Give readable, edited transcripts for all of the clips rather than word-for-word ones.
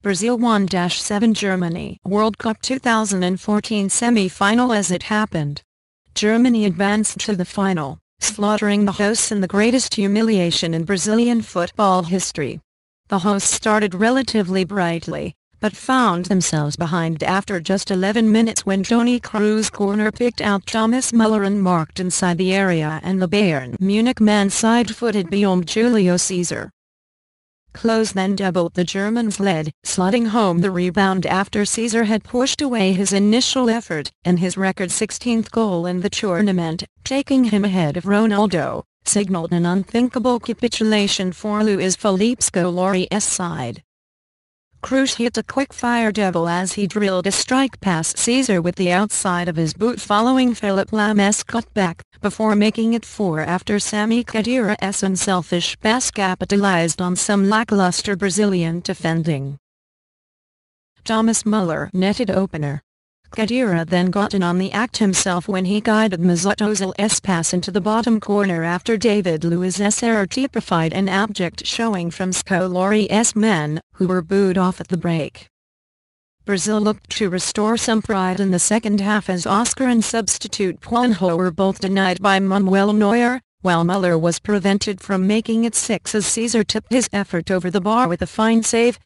Brazil 1-7 Germany World Cup 2014 semi-final. As it happened, Germany advanced to the final, slaughtering the hosts in the greatest humiliation in Brazilian football history. The hosts started relatively brightly, but found themselves behind after just 11 minutes when Toni Kroos' corner picked out Thomas Müller and marked inside the area, and the Bayern Munich man side-footed beyond Julio Cesar. Kroos then doubled the Germans' lead, slotting home the rebound after Cesar had pushed away his initial effort, and his record 16th goal in the tournament, taking him ahead of Ronaldo, signaled an unthinkable capitulation for Luis Felipe Scolari's side. Kroos hit a quick-fire double as he drilled a strike past Cesar with the outside of his boot following Philipp Lahm's cutback, before making it 4 after Sami Khedira's unselfish pass capitalized on some lackluster Brazilian defending. Thomas Müller netted opener. Khedira then got in on the act himself when he guided Mesut Ozil's pass into the bottom corner after David Luiz's error typified an abject showing from Scolari's men, who were booed off at the break. Brazil looked to restore some pride in the second half as Oscar and substitute Paulinho were both denied by Manuel Neuer, while Müller was prevented from making it 6 as Cesar tipped his effort over the bar with a fine save.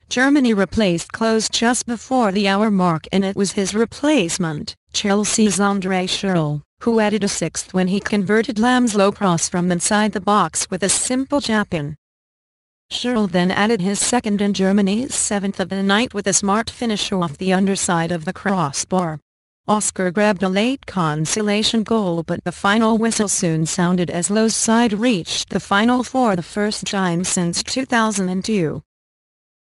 Germany replaced Kroos just before the hour mark, and it was his replacement, Chelsea's Andre Schürrle, who added a 6th when he converted Lahm's low cross from inside the box with a simple tap-in. Schürrle then added his 2nd and Germany's 7th of the night with a smart finish off the underside of the crossbar. Oscar grabbed a late consolation goal, but the final whistle soon sounded as Löw's side reached the final for the first time since 2002.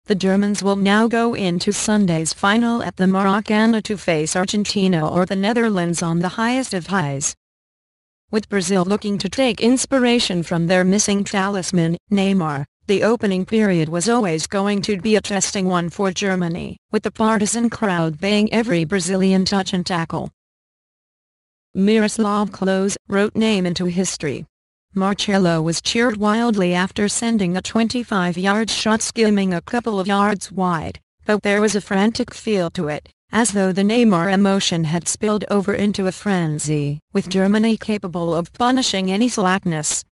The Germans will now go into Sunday's final at the Maracanã to face Argentina or the Netherlands on the highest of highs. With Brazil looking to take inspiration from their missing talisman, Neymar, the opening period was always going to be a testing one for Germany, with the partisan crowd baying every Brazilian touch and tackle. Miroslav Klose wrote name into history. Marcelo was cheered wildly after sending a 25-yard shot skimming a couple of yards wide, but there was a frantic feel to it, as though the Neymar emotion had spilled over into a frenzy, with Germany capable of punishing any slackness.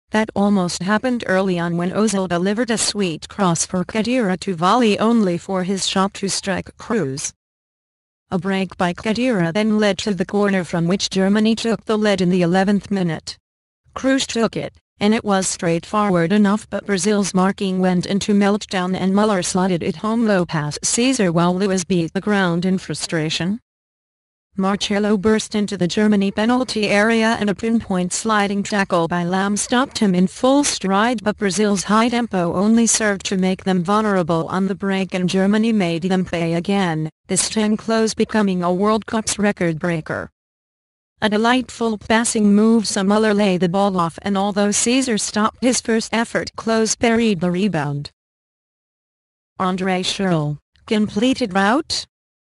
That almost happened early on when Ozil delivered a sweet cross for Khedira to volley, only for his shot to strike Kroos. A break by Khedira then led to the corner from which Germany took the lead in the 11th minute. Kroos took it, and it was straightforward enough, but Brazil's marking went into meltdown and Müller slotted it home low past Cesar while Luis beat the ground in frustration. Marcelo burst into the Germany penalty area and a pinpoint sliding tackle by Lahm stopped him in full stride, but Brazil's high tempo only served to make them vulnerable on the break, and Germany made them pay again, this time Klose becoming a World Cup's record breaker. A delightful passing move saw Müller lay the ball off, and although Cesar stopped his first effort, Klose parried the rebound. Andre Schürrle completed route.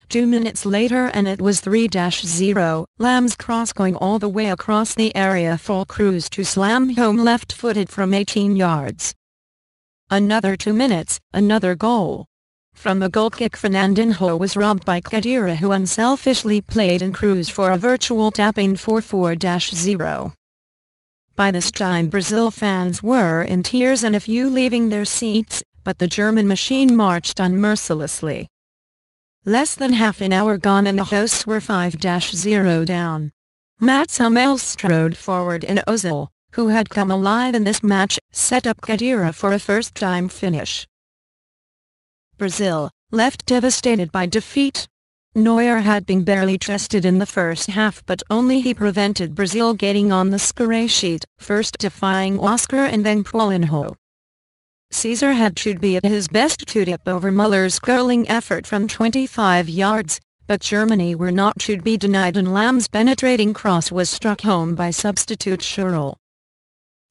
2 minutes later and it was 3-0, Lahm's cross going all the way across the area for Kroos to slam home left-footed from 18 yards. Another 2 minutes, another goal. From a goal kick, Fernandinho was robbed by Khedira, who unselfishly played in Kroos for a virtual tap-in for 4-0. By this time Brazil fans were in tears and a few leaving their seats, but the German machine marched on mercilessly. Less than half an hour gone and the hosts were 5-0 down. Mats Hummels strode forward and Ozil, who had come alive in this match, set up Khedira for a first-time finish. Brazil, left devastated by defeat. Neuer had been barely trusted in the first half, but only he prevented Brazil getting on the score sheet, first defying Oscar and then Paulinho. Cesar had to be at his best to tip over Müller's curling effort from 25 yards, but Germany were not to be denied, and Lahm's penetrating cross was struck home by substitute Schürrle.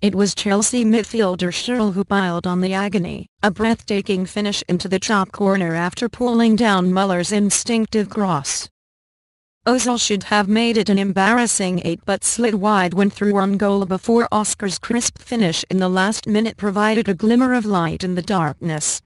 It was Chelsea midfielder Schürrle who piled on the agony, a breathtaking finish into the top corner after pulling down Müller's instinctive cross. Ozil should have made it an embarrassing 8 but slid wide when through on goal before Oscar's crisp finish in the last minute provided a glimmer of light in the darkness.